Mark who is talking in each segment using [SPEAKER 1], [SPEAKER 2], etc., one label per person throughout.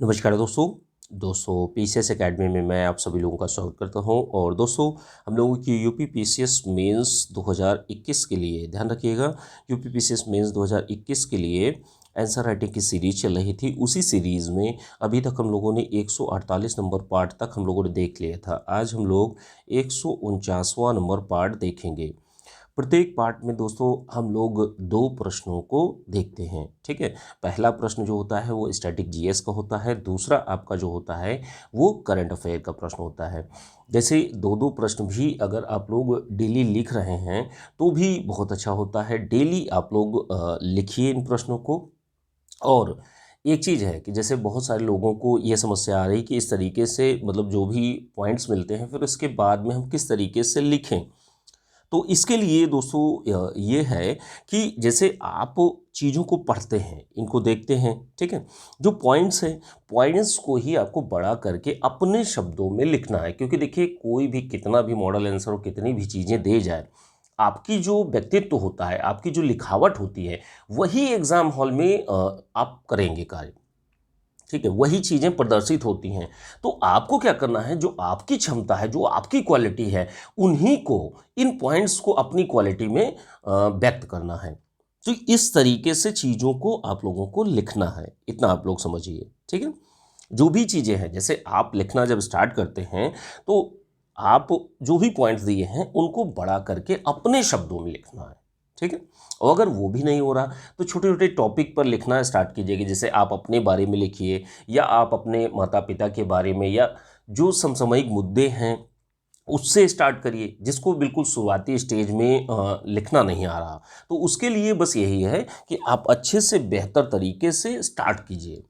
[SPEAKER 1] नमस्कार दोस्तों PCS academy में मैं आप सभी लोगों का स्वागत करता हूं। और दोस्तों, हम लोगों की यूपी पीसीएस मेंस 2021 के लिए ध्यान रखिएगा। यूपी पीसीएस मेंस 2021 के लिए आंसर राइटिंग की सीरीज चल रही थी। उसी सीरीज़ में अभी तक हम लोगों ने 148 नंबर पार्ट तक हम लोगों ने देख लिया था। आज हम लोग 149वां नंबर पार्ट देखेंगे। प्रत्येक पार्ट में दोस्तों हम लोग दो प्रश्नों को देखते हैं, ठीक है। पहला प्रश्न जो होता है वो स्टैटिक जीएस का होता है, दूसरा आपका जो होता है वो करंट अफेयर का प्रश्न होता है। जैसे दो दो प्रश्न भी अगर आप लोग डेली लिख रहे हैं तो भी बहुत अच्छा होता है। डेली आप लोग लिखिए इन प्रश्नों को। और एक चीज़ है कि जैसे बहुत सारे लोगों को ये समस्या आ रही कि इस तरीके से मतलब जो भी पॉइंट्स मिलते हैं फिर उसके बाद में हम किस तरीके से लिखें। तो इसके लिए दोस्तों ये है कि जैसे आप चीज़ों को पढ़ते हैं, इनको देखते हैं, ठीक है। जो पॉइंट्स हैं, पॉइंट्स को ही आपको बड़ा करके अपने शब्दों में लिखना है। क्योंकि देखिए, कोई भी कितना भी मॉडल आंसर और कितनी भी चीज़ें दे जाए, आपकी जो व्यक्तित्व होता है, आपकी जो लिखावट होती है, वही एग्ज़ाम हॉल में आप करेंगे कार्य, ठीक है। वही चीज़ें प्रदर्शित होती हैं। तो आपको क्या करना है, जो आपकी क्षमता है, जो आपकी क्वालिटी है, उन्हीं को, इन पॉइंट्स को अपनी क्वालिटी में व्यक्त करना है। तो इस तरीके से चीज़ों को आप लोगों को लिखना है, इतना आप लोग समझिए, ठीक है। जो भी चीज़ें हैं, जैसे आप लिखना जब स्टार्ट करते हैं तो आप जो भी पॉइंट्स दिए हैं उनको बड़ा करके अपने शब्दों में लिखना है, ठीक है। और अगर वो भी नहीं हो रहा तो छोटे छोटे टॉपिक पर लिखना स्टार्ट कीजिएगा। जैसे आप अपने बारे में लिखिए, या आप अपने माता पिता के बारे में, या जो समसामयिक मुद्दे हैं उससे स्टार्ट करिए। जिसको बिल्कुल शुरुआती स्टेज में लिखना नहीं आ रहा, तो उसके लिए बस यही है कि आप अच्छे से बेहतर तरीके से स्टार्ट कीजिए।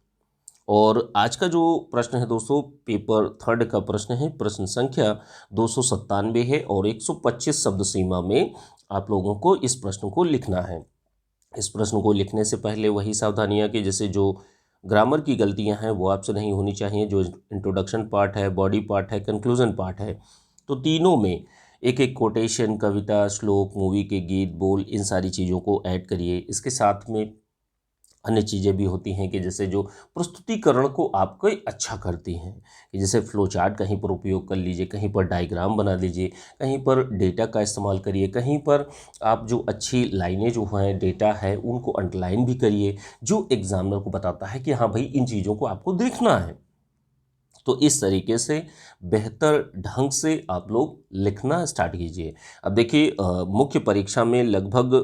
[SPEAKER 1] और आज का जो प्रश्न है दोस्तों, पेपर थर्ड का प्रश्न है। प्रश्न संख्या 297 है और 125 शब्द सीमा में आप लोगों को इस प्रश्न को लिखना है। इस प्रश्न को लिखने से पहले वही सावधानियां कि जैसे जो ग्रामर की गलतियां हैं वो आपसे नहीं होनी चाहिए। जो इंट्रोडक्शन पार्ट है, बॉडी पार्ट है, कंक्लूजन पार्ट है, तो तीनों में एक एक कोटेशन, कविता, श्लोक, मूवी के गीत, बोल, इन सारी चीज़ों को ऐड करिए। इसके साथ में अन्य चीज़ें भी होती हैं कि जैसे जो प्रस्तुतिकरण को आपको अच्छा करती हैं, कि जैसे फ्लो चार्ट कहीं पर उपयोग कर लीजिए, कहीं पर डायग्राम बना लीजिए, कहीं पर डेटा का इस्तेमाल करिए, कहीं पर आप जो अच्छी लाइनें जो हैं, डेटा है, उनको अंडरलाइन भी करिए, जो एग्जामिनर को बताता है कि हाँ भाई, इन चीज़ों को आपको देखना है। तो इस तरीके से बेहतर ढंग से आप लोग लिखना स्टार्ट कीजिए। अब देखिए, मुख्य परीक्षा में लगभग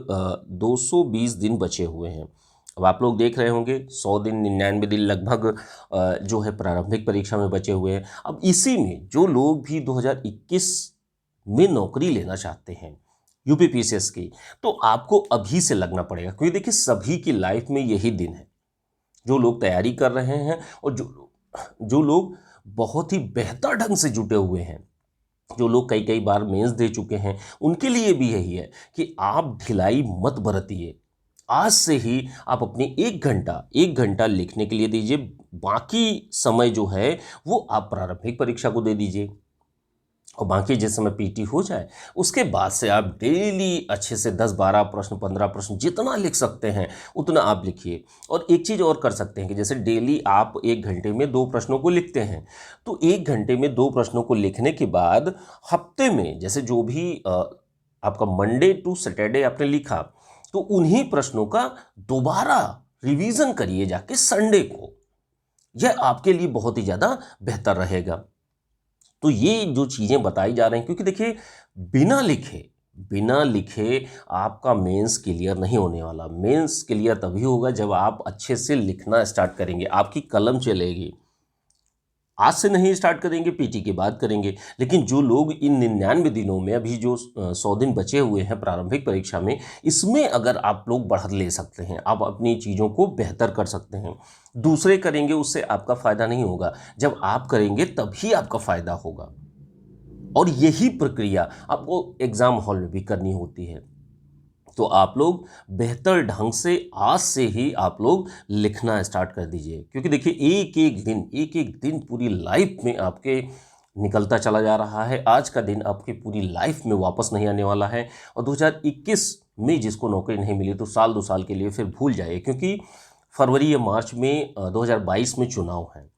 [SPEAKER 1] 220 दिन बचे हुए हैं। अब आप लोग देख रहे होंगे 100 दिन, 99 दिन लगभग जो है प्रारंभिक परीक्षा में बचे हुए हैं। अब इसी में जो लोग भी 2021 में नौकरी लेना चाहते हैं यूपी पीसीएस की, तो आपको अभी से लगना पड़ेगा। क्योंकि देखिए, सभी की लाइफ में यही दिन है। जो लोग तैयारी कर रहे हैं और जो लोग बहुत ही बेहतर ढंग से जुटे हुए हैं, जो लोग कई कई बार मेंस दे चुके हैं, उनके लिए भी यही है कि आप ढिलाई मत बरतिए। आज से ही आप अपने 1 घंटा लिखने के लिए दीजिए। बाकी समय जो है वो आप प्रारंभिक परीक्षा को दे दीजिए। और बाकी जिस समय पीटी हो जाए उसके बाद से आप डेली अच्छे से 10-12 प्रश्न, 15 प्रश्न, जितना लिख सकते हैं उतना आप लिखिए। और एक चीज़ और कर सकते हैं कि जैसे डेली आप 1 घंटे में 2 प्रश्नों को लिखते हैं, तो 1 घंटे में 2 प्रश्नों को लिखने के बाद हफ्ते में जैसे जो भी आपका मंडे टू सैटरडे आपने लिखा, तो उन्हीं प्रश्नों का दोबारा रिवीजन करिए जाके संडे को। यह आपके लिए बहुत ही ज़्यादा बेहतर रहेगा। तो ये जो चीज़ें बताई जा रही हैं, क्योंकि देखिए, बिना लिखे आपका मेंस क्लियर नहीं होने वाला। मेंस क्लियर तभी होगा जब आप अच्छे से लिखना स्टार्ट करेंगे, आपकी कलम चलेगी। आज से नहीं स्टार्ट करेंगे, पीटी के बाद करेंगे। लेकिन जो लोग इन 99 दिनों में, अभी जो 100 दिन बचे हुए हैं प्रारंभिक परीक्षा में, इसमें अगर आप लोग बढ़त ले सकते हैं, आप अपनी चीज़ों को बेहतर कर सकते हैं। दूसरे करेंगे उससे आपका फ़ायदा नहीं होगा, जब आप करेंगे तभी आपका फ़ायदा होगा। और यही प्रक्रिया आपको एग्ज़ाम हॉल में भी करनी होती है। तो आप लोग बेहतर ढंग से आज से ही आप लोग लिखना स्टार्ट कर दीजिए। क्योंकि देखिए, एक एक दिन पूरी लाइफ में आपके निकलता चला जा रहा है। आज का दिन आपकी पूरी लाइफ में वापस नहीं आने वाला है। और 2021 में जिसको नौकरी नहीं मिली तो साल 2 साल के लिए फिर भूल जाइए। क्योंकि फरवरी या मार्च में 2022 में चुनाव है।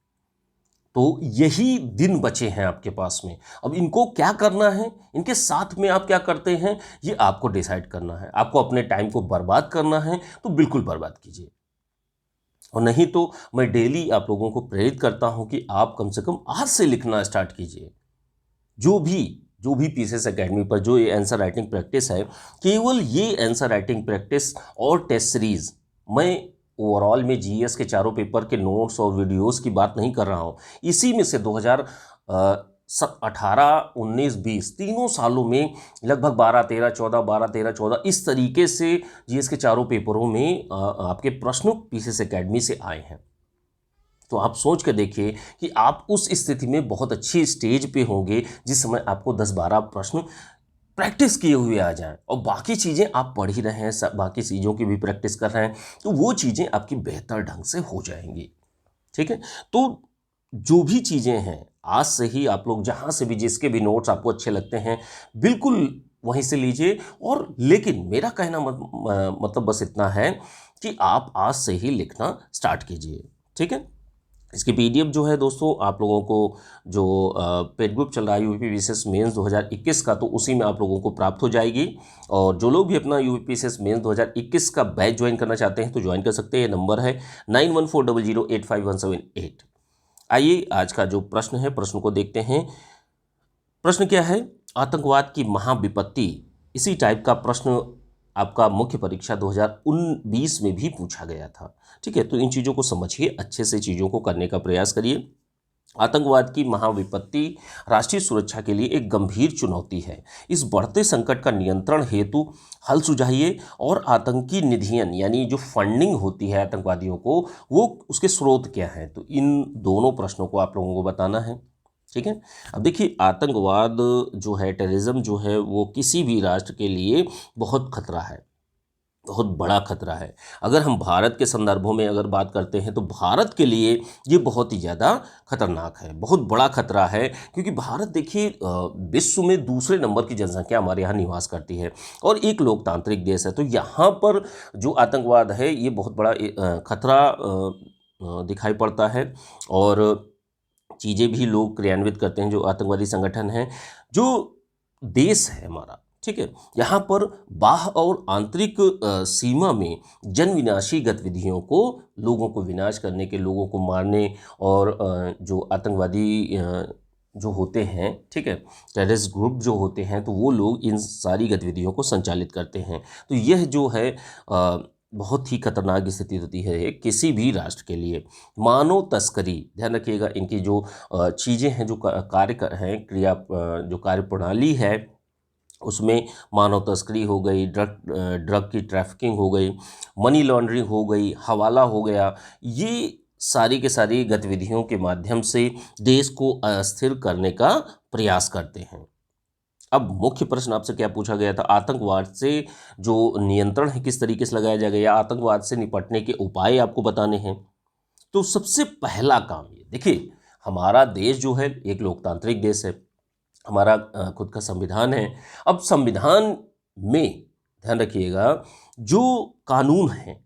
[SPEAKER 1] तो यही दिन बचे हैं आपके पास में। अब इनको क्या करना है, इनके साथ में आप क्या करते हैं, ये आपको डिसाइड करना है। आपको अपने टाइम को बर्बाद करना है तो बिल्कुल बर्बाद कीजिए, और नहीं तो मैं डेली आप लोगों को प्रेरित करता हूं कि आप कम से कम आज से लिखना स्टार्ट कीजिए। जो भी पीसीएस एकेडमी पर जो ये आंसर राइटिंग प्रैक्टिस है, केवल ये आंसर राइटिंग प्रैक्टिस और टेस्ट सीरीज, मैं ओवरऑल में जीएस के चारों पेपर के नोट्स और वीडियोस की बात नहीं कर रहा हूँ। इसी में से 2018, 19, 20 तीनों सालों में लगभग 12, 13, 14, 12, 13, 14 इस तरीके से जीएस के चारों पेपरों में आपके प्रश्न पीसीएस एकेडमी से आए हैं। तो आप सोच कर देखिए कि आप उस स्थिति में बहुत अच्छी स्टेज पे होंगे जिस समय आपको 10-12 प्रश्न प्रैक्टिस किए हुए आ जाएं, और बाकी चीज़ें आप पढ़ ही रहे हैं, सब बाकी चीज़ों की भी प्रैक्टिस कर रहे हैं, तो वो चीज़ें आपकी बेहतर ढंग से हो जाएंगी। ठीक है, तो जो भी चीज़ें हैं आज से ही आप लोग जहाँ से भी जिसके भी नोट्स आपको अच्छे लगते हैं बिल्कुल वहीं से लीजिए। और लेकिन मेरा कहना मतलब बस इतना है कि आप आज से ही लिखना स्टार्ट कीजिए। ठीक है, इसकी पीडीएफ जो है दोस्तों आप लोगों को जो पेड ग्रुप चल रहा है यूपी पीसीएस मेंस 2021 का, तो उसी में आप लोगों को प्राप्त हो जाएगी। और जो लोग भी अपना यूपी पीसीएस मेंस 2021 का बैच ज्वाइन करना चाहते हैं तो ज्वाइन कर सकते हैं। ये नंबर है 9140085178। आइए आज का जो प्रश्न है, प्रश्न को देखते हैं। प्रश्न क्या है, आतंकवाद की महाविपत्ति, इसी टाइप का प्रश्न आपका मुख्य परीक्षा 2019 में भी पूछा गया था। ठीक है, तो इन चीज़ों को समझिए, अच्छे से चीज़ों को करने का प्रयास करिए। आतंकवाद की महाविपत्ति राष्ट्रीय सुरक्षा के लिए एक गंभीर चुनौती है। इस बढ़ते संकट का नियंत्रण हेतु हल सुझाइए, और आतंकी निधियन यानी जो फंडिंग होती है आतंकवादियों को, वो उसके स्रोत क्या हैं, तो इन दोनों प्रश्नों को आप लोगों को बताना है। ठीक है, अब देखिए आतंकवाद जो है, टेररिज्म जो है, वो किसी भी राष्ट्र के लिए बहुत खतरा है, बहुत बड़ा खतरा है। अगर हम भारत के संदर्भों में अगर बात करते हैं तो भारत के लिए ये बहुत ही ज़्यादा खतरनाक है, बहुत बड़ा खतरा है, क्योंकि भारत देखिए विश्व में दूसरे नंबर की जनसंख्या हमारे यहाँ निवास करती है और एक लोकतांत्रिक देश है। तो यहाँ पर जो आतंकवाद है ये बहुत बड़ा खतरा दिखाई पड़ता है, और चीज़ें भी लोग क्रियान्वित करते हैं। जो आतंकवादी संगठन है, जो देश है हमारा, ठीक है, यहाँ पर बाह्य और आंतरिक सीमा में जन विनाशी गतिविधियों को, लोगों को विनाश करने के, लोगों को मारने, और जो आतंकवादी जो होते हैं, ठीक है, टेररिस्ट ग्रुप जो होते हैं, तो वो लोग इन सारी गतिविधियों को संचालित करते हैं। तो यह जो है बहुत ही खतरनाक स्थिति होती है किसी भी राष्ट्र के लिए। मानव तस्करी, ध्यान रखिएगा, इनकी जो चीज़ें हैं, जो कार्य हैं, जो कार्य प्रणाली है, उसमें मानव तस्करी हो गई, ड्रग की ट्रैफिकिंग हो गई, मनी लॉन्ड्रिंग हो गई, हवाला हो गया, ये सारी के सारी गतिविधियों के माध्यम से देश को अस्थिर करने का प्रयास करते हैं। अब मुख्य प्रश्न आपसे क्या पूछा गया था, आतंकवाद से जो नियंत्रण है किस तरीके से लगाया जाएगा, या आतंकवाद से निपटने के उपाय आपको बताने हैं। तो सबसे पहला काम ये देखिए, हमारा देश जो है एक लोकतांत्रिक देश है, हमारा खुद का संविधान है। अब संविधान में ध्यान रखिएगा, जो कानून हैं,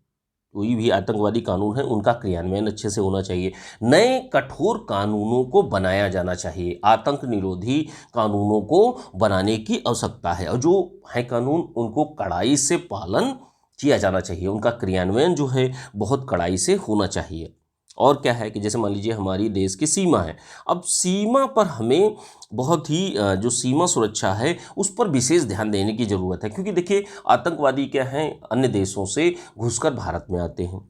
[SPEAKER 1] कोई भी आतंकवादी कानून है, उनका क्रियान्वयन अच्छे से होना चाहिए। नए कठोर कानूनों को बनाया जाना चाहिए, आतंक निरोधी कानूनों को बनाने की आवश्यकता है, और जो है कानून उनको कड़ाई से पालन किया जाना चाहिए, उनका क्रियान्वयन जो है बहुत कड़ाई से होना चाहिए। और क्या है कि जैसे मान लीजिए हमारी देश की सीमा है, अब सीमा पर हमें बहुत ही जो सीमा सुरक्षा है उस पर विशेष ध्यान देने की ज़रूरत है, क्योंकि देखिए आतंकवादी क्या हैं, अन्य देशों से घुसकर भारत में आते हैं,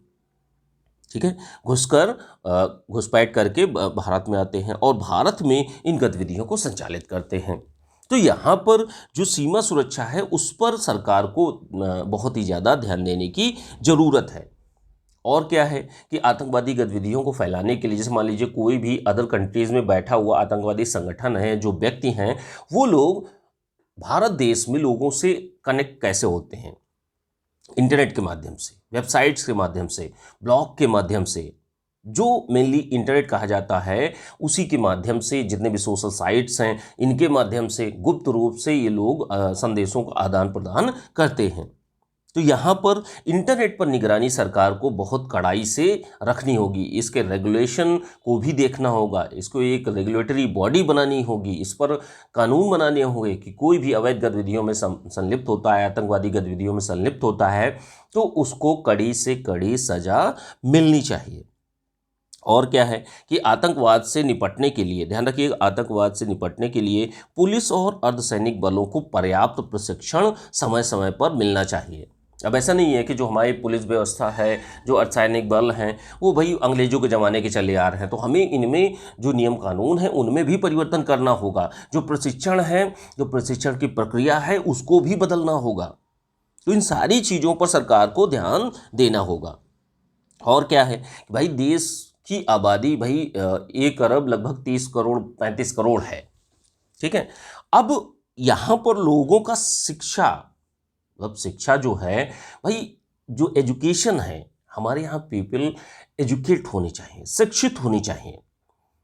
[SPEAKER 1] ठीक है, घुसपैठ करके भारत में आते हैं और भारत में इन गतिविधियों को संचालित करते हैं। तो यहाँ पर जो सीमा सुरक्षा है उस पर सरकार को बहुत ही ज़्यादा ध्यान देने की ज़रूरत है। और क्या है कि आतंकवादी गतिविधियों को फैलाने के लिए, जैसे मान लीजिए कोई भी अदर कंट्रीज़ में बैठा हुआ आतंकवादी संगठन है, जो व्यक्ति हैं, वो लोग भारत देश में लोगों से कनेक्ट कैसे होते हैं, इंटरनेट के माध्यम से, वेबसाइट्स के माध्यम से, ब्लॉग के माध्यम से, जो मेनली इंटरनेट कहा जाता है, उसी के माध्यम से, जितने भी सोशल साइट्स हैं, इनके माध्यम से गुप्त रूप से ये लोग संदेशों का आदान प्रदान करते हैं। तो यहाँ पर इंटरनेट पर निगरानी सरकार को बहुत कड़ाई से रखनी होगी, इसके रेगुलेशन को भी देखना होगा, इसको एक रेगुलेटरी बॉडी बनानी होगी, इस पर कानून बनाने होंगे कि कोई भी अवैध गतिविधियों में संलिप्त होता है, आतंकवादी गतिविधियों में संलिप्त होता है, तो उसको कड़ी से कड़ी सजा मिलनी चाहिए। और क्या है कि आतंकवाद से निपटने के लिए, ध्यान रखिए, आतंकवाद से निपटने के लिए पुलिस और अर्धसैनिक बलों को पर्याप्त प्रशिक्षण समय समय पर मिलना चाहिए। अब ऐसा नहीं है कि जो हमारी पुलिस व्यवस्था है, जो अर्धसैनिक बल हैं, वो भाई अंग्रेजों के ज़माने के चले आ रहे हैं, तो हमें इनमें जो नियम कानून हैं उनमें भी परिवर्तन करना होगा। जो प्रशिक्षण है, जो प्रशिक्षण की प्रक्रिया है, उसको भी बदलना होगा। तो इन सारी चीज़ों पर सरकार को ध्यान देना होगा। और क्या है कि भाई देश की आबादी भाई 1 अरब लगभग 30 करोड़ 35 करोड़ है, ठीक है। अब यहाँ पर लोगों का शिक्षा, मतलब शिक्षा जो है भाई, जो एजुकेशन है, हमारे यहाँ पीपल एजुकेट होनी चाहिए, शिक्षित होनी चाहिए।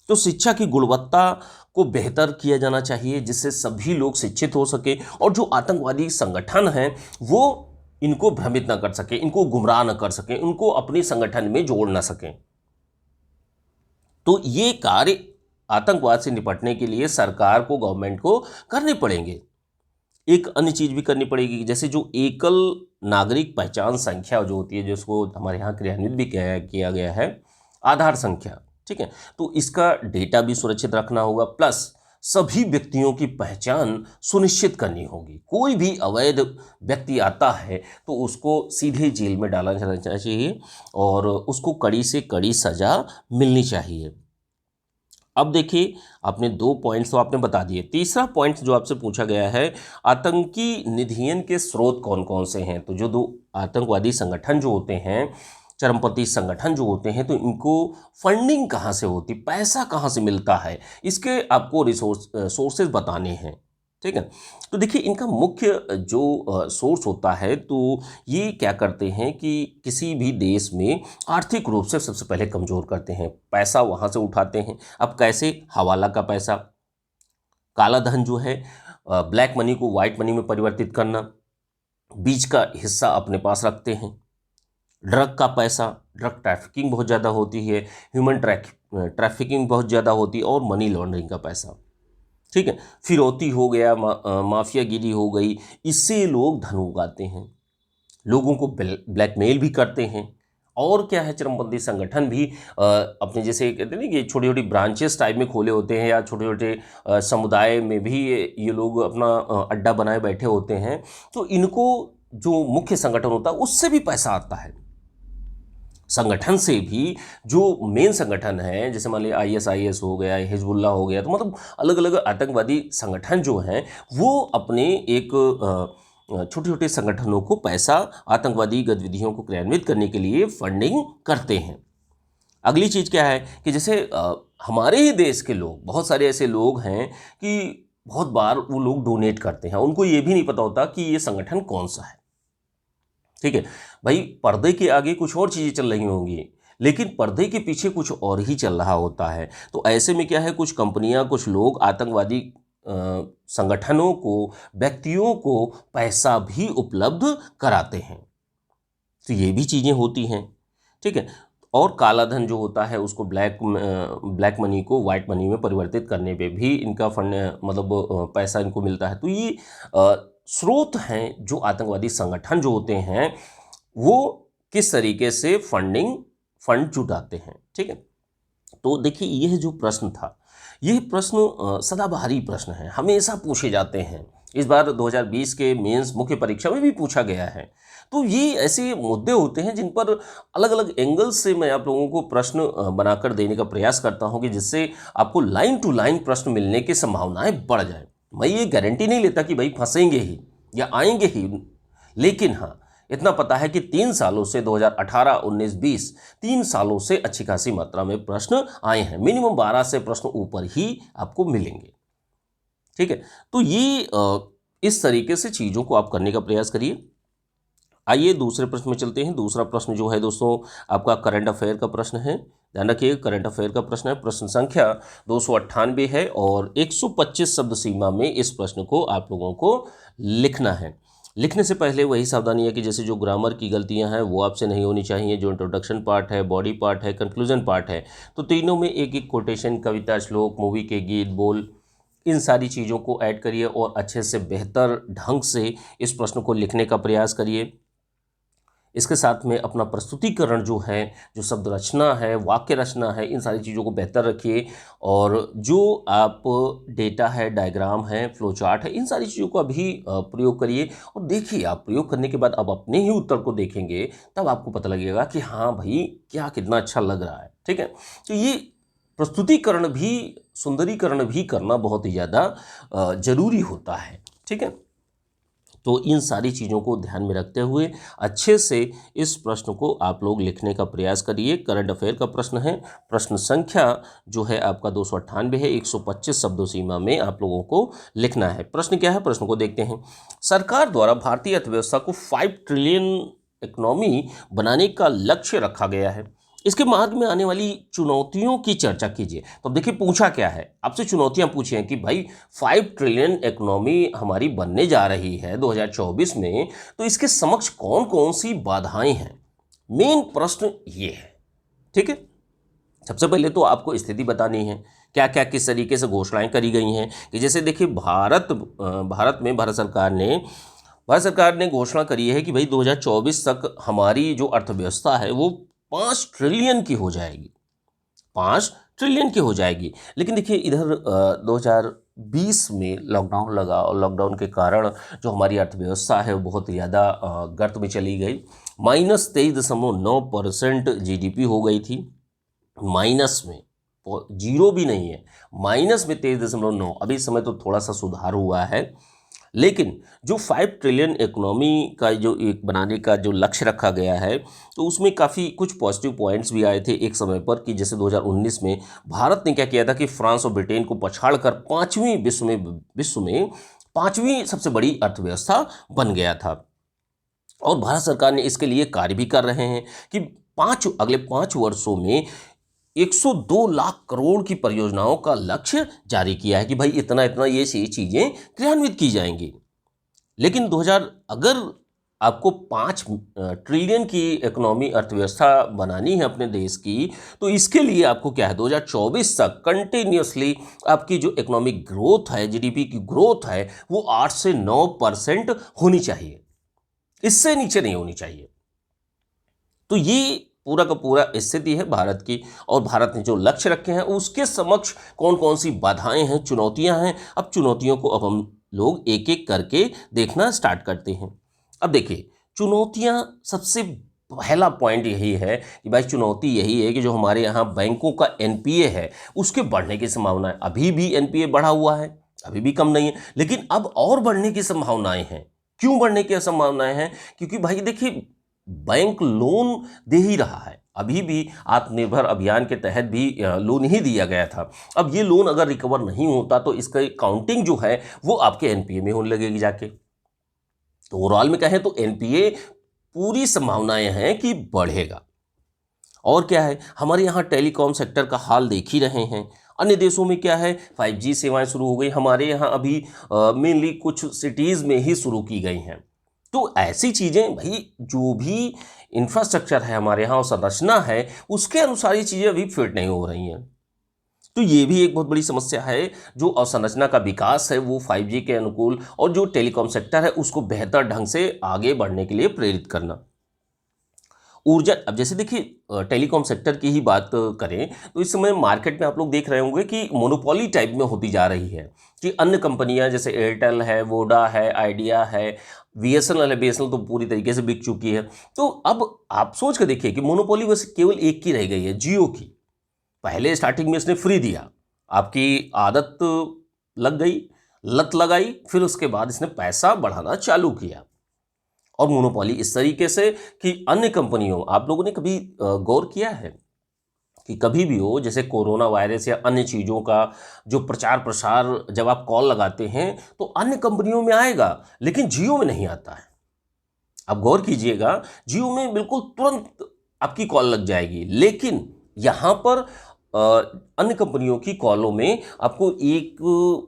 [SPEAKER 1] तो शिक्षा की गुणवत्ता को बेहतर किया जाना चाहिए, जिससे सभी लोग शिक्षित हो सके और जो आतंकवादी संगठन हैं वो इनको भ्रमित न कर सके, इनको गुमराह न कर सके, उनको अपने संगठन में जोड़ न सकें। तो ये कार्य आतंकवाद से निपटने के लिए सरकार को, गवर्नमेंट को करने पड़ेंगे। एक अन्य चीज़ भी करनी पड़ेगी, जैसे जो एकल नागरिक पहचान संख्या जो होती है, जिसको हमारे यहाँ क्रियान्वित भी किया गया है, आधार संख्या, ठीक है। तो इसका डेटा भी सुरक्षित रखना होगा, प्लस सभी व्यक्तियों की पहचान सुनिश्चित करनी होगी। कोई भी अवैध व्यक्ति आता है तो उसको सीधे जेल में डाला जाना चाहिए और उसको कड़ी से कड़ी सज़ा मिलनी चाहिए। अब देखिए, आपने 2 पॉइंट्स तो आपने बता दिए। तीसरा पॉइंट जो आपसे पूछा गया है, आतंकी निधियन के स्रोत कौन कौन से हैं। तो जो 2 आतंकवादी संगठन जो होते हैं, चरमपंथी संगठन जो होते हैं, तो इनको फंडिंग कहाँ से होती, पैसा कहाँ से मिलता है, इसके आपको सोर्सेज बताने हैं, ठीक है। तो देखिए, इनका मुख्य जो सोर्स होता है, तो ये क्या करते हैं कि किसी भी देश में आर्थिक रूप से सबसे पहले कमज़ोर करते हैं, पैसा वहाँ से उठाते हैं। अब कैसे? हवाला का पैसा, काला धन जो है, ब्लैक मनी को वाइट मनी में परिवर्तित करना, बीच का हिस्सा अपने पास रखते हैं, ड्रग का पैसा, ड्रग ट्रैफिकिंग बहुत ज़्यादा होती है, ह्यूमन ट्रैफिकिंग बहुत ज़्यादा होती है, और मनी लॉन्ड्रिंग का पैसा, ठीक है। फिरौती हो गया, माफियागिरी हो गई, इससे लोग धन उगाते हैं, लोगों को ब्लैकमेल भी करते हैं। और क्या है, चरमपंथी संगठन भी अपने, जैसे कहते हैं ना कि छोटी छोटी ब्रांचेस टाइप में खोले होते हैं, या छोटे छोटे समुदाय में भी ये लोग अपना अड्डा बनाए बैठे होते हैं। तो इनको जो मुख्य संगठन होता है उससे भी पैसा आता है, संगठन से भी। जो मेन संगठन है, जैसे मान लीजिए ISIS हो गया, हिजबुल्ला हो गया, तो मतलब अलग अलग आतंकवादी संगठन जो हैं वो अपने एक छोटे छोटे संगठनों को पैसा आतंकवादी गतिविधियों को क्रियान्वित करने के लिए फंडिंग करते हैं। अगली चीज़ क्या है कि जैसे हमारे ही देश के लोग, बहुत सारे ऐसे लोग हैं कि बहुत बार वो लोग डोनेट करते हैं, उनको ये भी नहीं पता होता कि ये संगठन कौन सा है, ठीक है भाई। पर्दे के आगे कुछ और चीज़ें चल रही होंगी, लेकिन पर्दे के पीछे कुछ और ही चल रहा होता है। तो ऐसे में क्या है, कुछ कंपनियां, कुछ लोग आतंकवादी संगठनों को, व्यक्तियों को पैसा भी उपलब्ध कराते हैं। तो ये भी चीज़ें होती हैं, ठीक है। और काला धन जो होता है उसको ब्लैक मनी को वाइट मनी में परिवर्तित करने पे भी इनका फंड, मतलब पैसा इनको मिलता है। तो ये स्रोत हैं जो आतंकवादी संगठन जो होते हैं वो किस तरीके से फंड जुटाते हैं, ठीक है। तो देखिए, यह जो प्रश्न था, यह प्रश्न सदाबहारी प्रश्न है, हमेशा पूछे जाते हैं। इस बार 2020 के मेंस मुख्य परीक्षा में भी पूछा गया है। तो ये ऐसे मुद्दे होते हैं जिन पर अलग अलग एंगल से मैं आप लोगों को प्रश्न बनाकर देने का प्रयास करता हूं कि जिससे आपको लाइन टू लाइन प्रश्न मिलने की संभावनाएं बढ़ जाए। मैं ये गारंटी नहीं लेता कि भाई फंसेंगे ही या आएंगे ही, लेकिन हाँ, इतना पता है कि 3 सालों से 2018, 19, 20 3 सालों से अच्छी खासी मात्रा में प्रश्न आए हैं। मिनिमम 12 से प्रश्न ऊपर ही आपको मिलेंगे, ठीक है। तो ये इस तरीके से चीज़ों को आप करने का प्रयास करिए। आइए दूसरे प्रश्न में चलते हैं। दूसरा प्रश्न जो है दोस्तों, आपका करंट अफेयर का प्रश्न है। ध्यान रखिए, करंट अफेयर का प्रश्न है। प्रश्न संख्या 298 है और 125 शब्द सीमा में इस प्रश्न को आप लोगों को लिखना है। लिखने से पहले वही सावधानी है कि जैसे जो ग्रामर की गलतियां हैं वो आपसे नहीं होनी चाहिए, जो इंट्रोडक्शन पार्ट है, बॉडी पार्ट है, कंक्लूजन पार्ट है, तो तीनों में एक एक कोटेशन, कविता, श्लोक, मूवी के गीत, बोल, इन सारी चीज़ों को ऐड करिए और अच्छे से बेहतर ढंग से इस प्रश्न को लिखने का प्रयास करिए। इसके साथ में अपना प्रस्तुतिकरण जो है, जो शब्द रचना है, वाक्य रचना है, इन सारी चीज़ों को बेहतर रखिए और जो आप डेटा है, डायग्राम है, फ्लो चार्ट है, इन सारी चीज़ों का भी प्रयोग करिए और देखिए आप प्रयोग करने के बाद अब अपने ही उत्तर को देखेंगे तब आपको पता लगेगा कि हाँ भाई क्या कितना अच्छा लग रहा है। ठीक है, तो ये प्रस्तुतिकरण भी, सुंदरीकरण भी करना बहुत ही ज़्यादा ज़रूरी होता है। ठीक है, तो इन सारी चीज़ों को ध्यान में रखते हुए अच्छे से इस प्रश्न को आप लोग लिखने का प्रयास करिए। करंट अफेयर का प्रश्न है, प्रश्न संख्या जो है आपका 298 है, 125 शब्दों सीमा में आप लोगों को लिखना है। प्रश्न क्या है, प्रश्न को देखते हैं। सरकार द्वारा भारतीय अर्थव्यवस्था को 5 ट्रिलियन इकोनॉमी बनाने का लक्ष्य रखा गया है, इसके मार्ग में आने वाली चुनौतियों की चर्चा कीजिए। तो अब देखिए पूछा क्या है, आपसे चुनौतियां पूछी हैं कि भाई 5 ट्रिलियन इकोनॉमी हमारी बनने जा रही है 2024 में, तो इसके समक्ष कौन कौन सी बाधाएं हैं, मेन प्रश्न ये है। ठीक है, सबसे पहले तो आपको स्थिति बतानी है, क्या क्या किस तरीके से घोषणाएं करी गई हैं कि जैसे देखिए भारत सरकार ने घोषणा करी है कि भाई 2024 तक हमारी जो अर्थव्यवस्था है वो 5 ट्रिलियन की हो जाएगी, 5 ट्रिलियन की हो जाएगी। लेकिन देखिए इधर 2020 में लॉकडाउन लगा और लॉकडाउन के कारण जो हमारी अर्थव्यवस्था है वो बहुत ज़्यादा गर्त में चली गई। -23.9% GDP हो गई थी, माइनस में, जीरो भी नहीं है, माइनस में 23.9। अभी इस समय तो थोड़ा सा सुधार हुआ है, लेकिन जो 5 ट्रिलियन इकोनॉमी का जो एक बनाने का जो लक्ष्य रखा गया है, तो उसमें काफ़ी कुछ पॉजिटिव पॉइंट्स भी आए थे एक समय पर कि जैसे 2019 में भारत ने क्या किया था कि फ्रांस और ब्रिटेन को पछाड़कर विश्व में पाँचवीं सबसे बड़ी अर्थव्यवस्था बन गया था। और भारत सरकार ने इसके लिए कार्य भी कर रहे हैं कि अगले 5 वर्षों में 102 लाख करोड़ की परियोजनाओं का लक्ष्य जारी किया है कि भाई इतना इतना ये चीज़ें क्रियान्वित की जाएंगी। लेकिन 2000 अगर आपको 5 ट्रिलियन की इकोनॉमी अर्थव्यवस्था बनानी है अपने देश की, तो इसके लिए आपको क्या है 2024 तक कंटिन्यूसली आपकी जो इकोनॉमिक ग्रोथ है, जीडीपी की ग्रोथ है, वो 8 से 9% होनी चाहिए, इससे नीचे नहीं होनी चाहिए। तो ये पूरा का पूरा स्थिति है भारत की, और भारत ने जो लक्ष्य रखे हैं उसके समक्ष कौन कौन सी बाधाएं हैं, चुनौतियां हैं। अब चुनौतियों को अब हम लोग एक एक करके देखना स्टार्ट करते हैं। अब देखिए चुनौतियां, सबसे पहला पॉइंट यही है कि भाई चुनौती यही है कि जो हमारे यहाँ बैंकों का एनपीए है उसके बढ़ने की संभावना है। अभी भी एनपीए बढ़ा हुआ है, अभी भी कम नहीं है, लेकिन अब और बढ़ने की संभावनाएं हैं। क्यों बढ़ने की संभावनाएं हैं? क्योंकि भाई देखिए बैंक लोन दे ही रहा है, अभी भी आत्मनिर्भर अभियान के तहत भी लोन ही दिया गया था। अब ये लोन अगर रिकवर नहीं होता तो इसका काउंटिंग जो है वो आपके एनपीए में होने लगेगी जाके। तो ओवरऑल में कहें तो एनपीए पूरी संभावनाएं हैं कि बढ़ेगा। और क्या है, हमारे यहाँ टेलीकॉम सेक्टर का हाल देख ही रहे हैं। अन्य देशों में क्या है, 5G सेवाएं शुरू हो गई, हमारे यहाँ अभी मेनली कुछ सिटीज़ में ही शुरू की गई हैं। तो ऐसी चीज़ें भाई, जो भी इंफ्रास्ट्रक्चर है हमारे यहाँ और संरचना है उसके अनुसार ये चीज़ें अभी फिट नहीं हो रही हैं। तो ये भी एक बहुत बड़ी समस्या है। जो अवसंरचना का विकास है वो 5G के अनुकूल, और जो टेलीकॉम सेक्टर है उसको बेहतर ढंग से आगे बढ़ने के लिए प्रेरित करना। ऊर्जा, अब जैसे देखिए टेलीकॉम सेक्टर की ही बात करें तो इस समय मार्केट में आप लोग देख रहे होंगे कि मोनोपोली टाइप में होती जा रही है कि अन्य कंपनियां जैसे एयरटेल है, वोडा है, आइडिया है, बीएसएनएल है। बीएसएनएल तो पूरी तरीके से बिक चुकी है। तो अब आप सोच कर देखिए कि मोनोपोली बस केवल एक की रह गई है, जियो की। पहले स्टार्टिंग में इसने फ्री दिया, आपकी आदत लग गई, लत लगाई, फिर उसके बाद इसने पैसा बढ़ाना चालू किया। और मोनोपोली इस तरीके से कि अन्य कंपनियों, आप लोगों ने कभी गौर किया है कि कभी भी हो, जैसे कोरोना वायरस या अन्य चीज़ों का जो प्रचार प्रसार जब आप कॉल लगाते हैं तो अन्य कंपनियों में आएगा, लेकिन जियो में नहीं आता है। आप गौर कीजिएगा, जियो में बिल्कुल तुरंत आपकी कॉल लग जाएगी, लेकिन यहाँ पर अन्य कंपनियों की कॉलों में आपको 1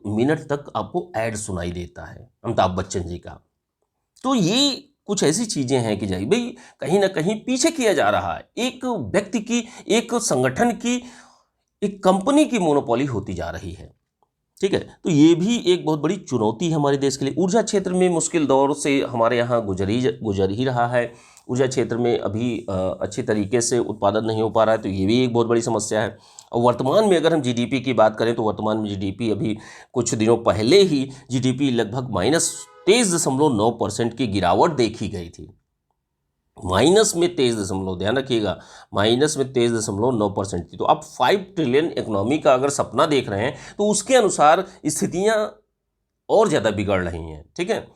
[SPEAKER 1] मिनट तक आपको ऐड सुनाई देता है, अमिताभ बच्चन जी का। तो ये कुछ ऐसी चीज़ें हैं कि जाई भाई कहीं न कहीं पीछे किया जा रहा है। एक व्यक्ति की, एक संगठन की, एक कंपनी की मोनोपोली होती जा रही है। ठीक है? तो ये भी एक बहुत बड़ी चुनौती है हमारे देश के लिए। ऊर्जा क्षेत्र में मुश्किल दौर से हमारे यहाँ गुज़र ही रहा है। ऊर्जा क्षेत्र में अभी अच्छे तरीके से उत्पादन नहीं हो पा रहा है, तो ये भी एक बहुत बड़ी समस्या है। और वर्तमान में अगर हम जीडीपी की बात करें तो वर्तमान में जीडीपी अभी कुछ दिनों पहले ही जीडीपी लगभग -23.9% की गिरावट देखी गई थी। माइनस में 23 ध्यान रखिएगा, माइनस में 23.9% थी। तो आप 5 ट्रिलियन इकोनॉमी का अगर सपना देख रहे हैं तो उसके अनुसार स्थितियां और ज़्यादा बिगड़ रही हैं। ठीक है,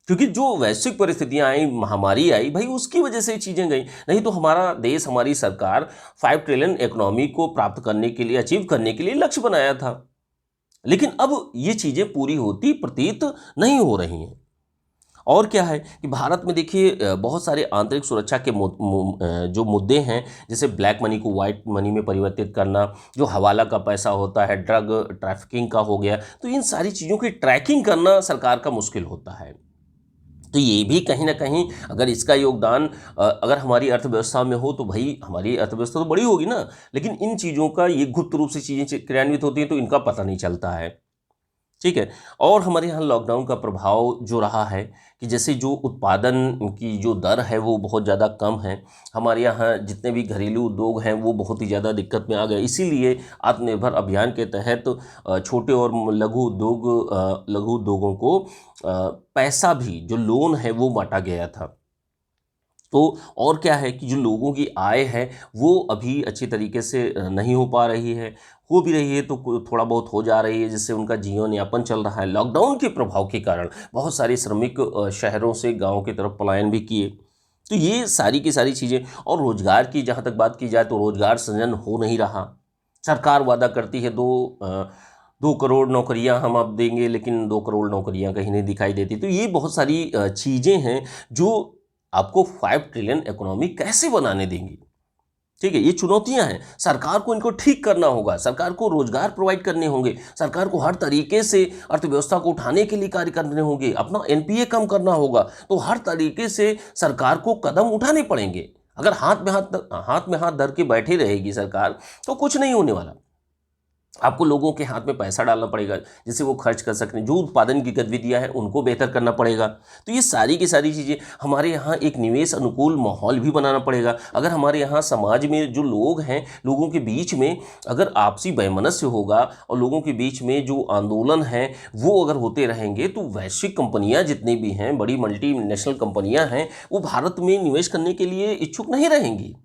[SPEAKER 1] क्योंकि जो वैश्विक परिस्थितियां आई, महामारी आई, भाई उसकी वजह से चीज़ें गई। नहीं तो हमारा देश, हमारी सरकार 5 ट्रिलियन इकोनॉमी को प्राप्त करने के लिए, अचीव करने के लिए लक्ष्य बनाया था। लेकिन अब ये चीज़ें पूरी होती प्रतीत नहीं हो रही हैं। और क्या है कि भारत में देखिए बहुत सारे आंतरिक सुरक्षा के जो मुद्दे हैं, जैसे ब्लैक मनी को वाइट मनी में परिवर्तित करना, जो हवाला का पैसा होता है, ड्रग ट्रैफिकिंग का हो गया, तो इन सारी चीज़ों की ट्रैकिंग करना सरकार का मुश्किल होता है। तो ये भी कहीं न कहीं अगर इसका योगदान अगर हमारी अर्थव्यवस्था में हो तो भाई हमारी अर्थव्यवस्था तो बड़ी होगी ना, लेकिन इन चीज़ों का ये गुप्त रूप से चीज़ें क्रियान्वित होती हैं तो इनका पता नहीं चलता है। ठीक है। और हमारे यहाँ लॉकडाउन का प्रभाव जो रहा है कि जैसे जो उत्पादन की जो दर है वो बहुत ज़्यादा कम है। हमारे यहाँ जितने भी घरेलू उद्योग हैं वो बहुत ही ज़्यादा दिक्कत में आ गए। इसीलिए आत्मनिर्भर अभियान के तहत छोटे और लघु उद्योगों को पैसा भी, जो लोन है वो बाँटा गया था। तो और क्या है कि जो लोगों की आय है वो अभी अच्छी तरीके से नहीं हो पा रही है, हो भी रही है तो थोड़ा बहुत हो जा रही है, जिससे उनका जीवन यापन चल रहा है। लॉकडाउन के प्रभाव के कारण बहुत सारे श्रमिक शहरों से गांव की तरफ पलायन भी किए। तो ये सारी की सारी चीज़ें, और रोजगार की जहाँ तक बात की जाए तो रोजगार सृजन हो नहीं रहा। सरकार वादा करती है 2 करोड़ नौकरियां हम अब देंगे, लेकिन 2 करोड़ नौकरियां कहीं नहीं दिखाई देती। तो ये बहुत सारी चीज़ें हैं जो आपको 5 ट्रिलियन इकोनॉमी कैसे बनाने देंगी। ठीक है, ये चुनौतियां हैं। सरकार को इनको ठीक करना होगा, सरकार को रोजगार प्रोवाइड करने होंगे, सरकार को हर तरीके से अर्थव्यवस्था को उठाने के लिए कार्य करने होंगे, अपना एनपीए कम करना होगा। तो हर तरीके से सरकार को कदम उठाने पड़ेंगे। अगर हाथ में हाथ धर के बैठी रहेगी सरकार तो कुछ नहीं होने वाला। आपको लोगों के हाथ में पैसा डालना पड़ेगा जिससे वो खर्च कर सकें, जो उत्पादन की गतिविधियां हैं उनको बेहतर करना पड़ेगा। तो ये सारी की सारी चीज़ें, हमारे यहाँ एक निवेश अनुकूल माहौल भी बनाना पड़ेगा। अगर हमारे यहाँ समाज में जो लोग हैं, लोगों के बीच में अगर आपसी वैमनस्य होगा और लोगों के बीच में जो आंदोलन है वो अगर होते रहेंगे तो वैश्विक कंपनियाँ जितनी भी हैं, बड़ी मल्टीनेशनल कंपनियाँ हैं, वो भारत में निवेश करने के लिए इच्छुक नहीं रहेंगी,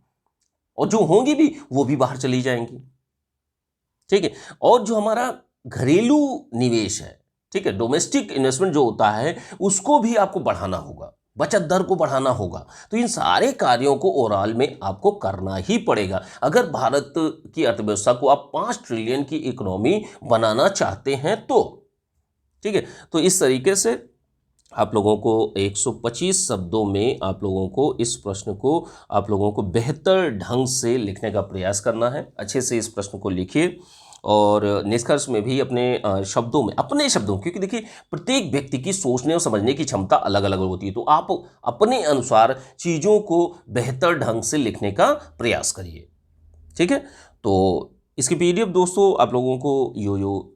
[SPEAKER 1] और जो होंगी भी वो भी बाहर चली जाएंगी। ठीक है, और जो हमारा घरेलू निवेश है, ठीक है, डोमेस्टिक इन्वेस्टमेंट जो होता है उसको भी आपको बढ़ाना होगा, बचत दर को बढ़ाना होगा। तो इन सारे कार्यों को ओवरऑल में आपको करना ही पड़ेगा अगर भारत की अर्थव्यवस्था को आप 5 ट्रिलियन की इकोनॉमी बनाना चाहते हैं तो। ठीक है, तो इस तरीके से आप लोगों को 125 शब्दों में आप लोगों को इस प्रश्न को आप लोगों को बेहतर ढंग से लिखने का प्रयास करना है। अच्छे से इस प्रश्न को लिखिए और निष्कर्ष में भी अपने शब्दों में, अपने शब्दों, क्योंकि देखिए प्रत्येक व्यक्ति की सोचने और समझने की क्षमता अलग अलग होती है, तो आप अपने अनुसार चीज़ों को बेहतर ढंग से लिखने का प्रयास करिए। ठीक है, तो इसकी पीडीएफ दोस्तों आप लोगों को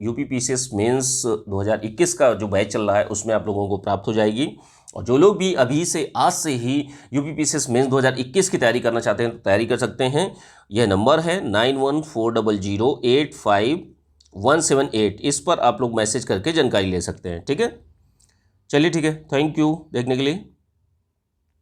[SPEAKER 1] यूपीपीसीएस मेंस 2021 का जो बैच चल रहा है उसमें आप लोगों को प्राप्त हो जाएगी। और जो लोग भी अभी से, आज से ही यूपीपीसीएस मेंस 2021 की तैयारी करना चाहते हैं तो तैयारी कर सकते हैं। यह नंबर है 9140085178, इस पर आप लोग मैसेज करके जानकारी ले सकते हैं। ठीक है, चलिए, ठीक है, थैंक यू देखने के लिए।